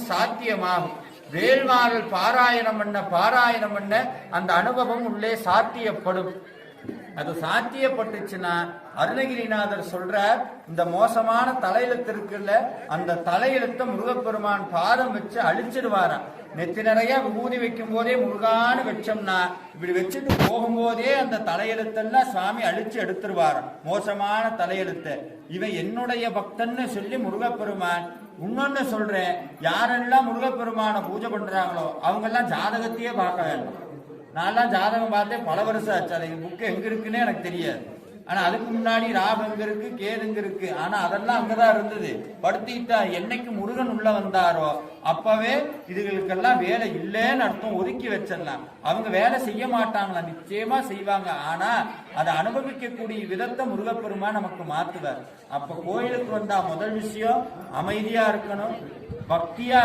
சாத்தியமாகும். வேல்மாறல் பாராயணம் பண்ண அந்த அனுபவம் உள்ளே சாத்தியப்படும். அது சாத்தியப்பட்டுச்சுன்னா அருணகிரிநாதர் சொல்றார், இந்த மோசமான தலையெழுத்து இருக்குல்ல, அந்த தலையெழுத்த முருகப்பெருமான் பாதம் வச்சு அழிச்சிடுவாராம். நெத்தி நிறைய விபூதி வைக்கும் போதே முருகான்னு வச்சோம்னா, இப்படி வச்சுட்டு போகும்போதே அந்த தலையெழுத்தெல்லாம் சுவாமி அழிச்சு எடுத்துருவாராம், மோசமான தலையெழுத்த. இவன் என்னுடைய பக்தன்னு சொல்லி முருகப்பெருமான். இன்னொன்னு சொல்றேன், யாரெல்லாம் முருகப்பெருமான பூஜை பண்றாங்களோ அவங்க எல்லாம் ஜாதகத்தையே பார்க்க வேண்டும். நான்லாம் ஜாதகம் பார்த்தேன் பல வருஷம் ஆச்சு. அது புக்கு எங்க இருக்குன்னே எனக்கு தெரியாது. ஆனா அதுக்கு முன்னாடி ராகு எங்க இருக்கு, கேது எங்க இருக்கு, ஆனா அதெல்லாம் அங்கதான் இருந்தது. படுத்திட்டா என்னைக்கு முருகன் உள்ள வந்தாரோ அப்பவே இதுகளுக்கெல்லாம் வேலை இல்லைன்னு அர்த்தம், ஒதுக்கி வச்சிடலாம். அவங்க வேலை செய்ய மாட்டாங்களா? நிச்சயமா செய்வாங்க. ஆனா அதை அனுபவிக்கக்கூடிய விதத்தை முருகப்பெருமா நமக்கு மாத்துவார். அப்ப கோயிலுக்கு வந்தா முதல் விஷயம் அமைதியா இருக்கணும், பக்தியா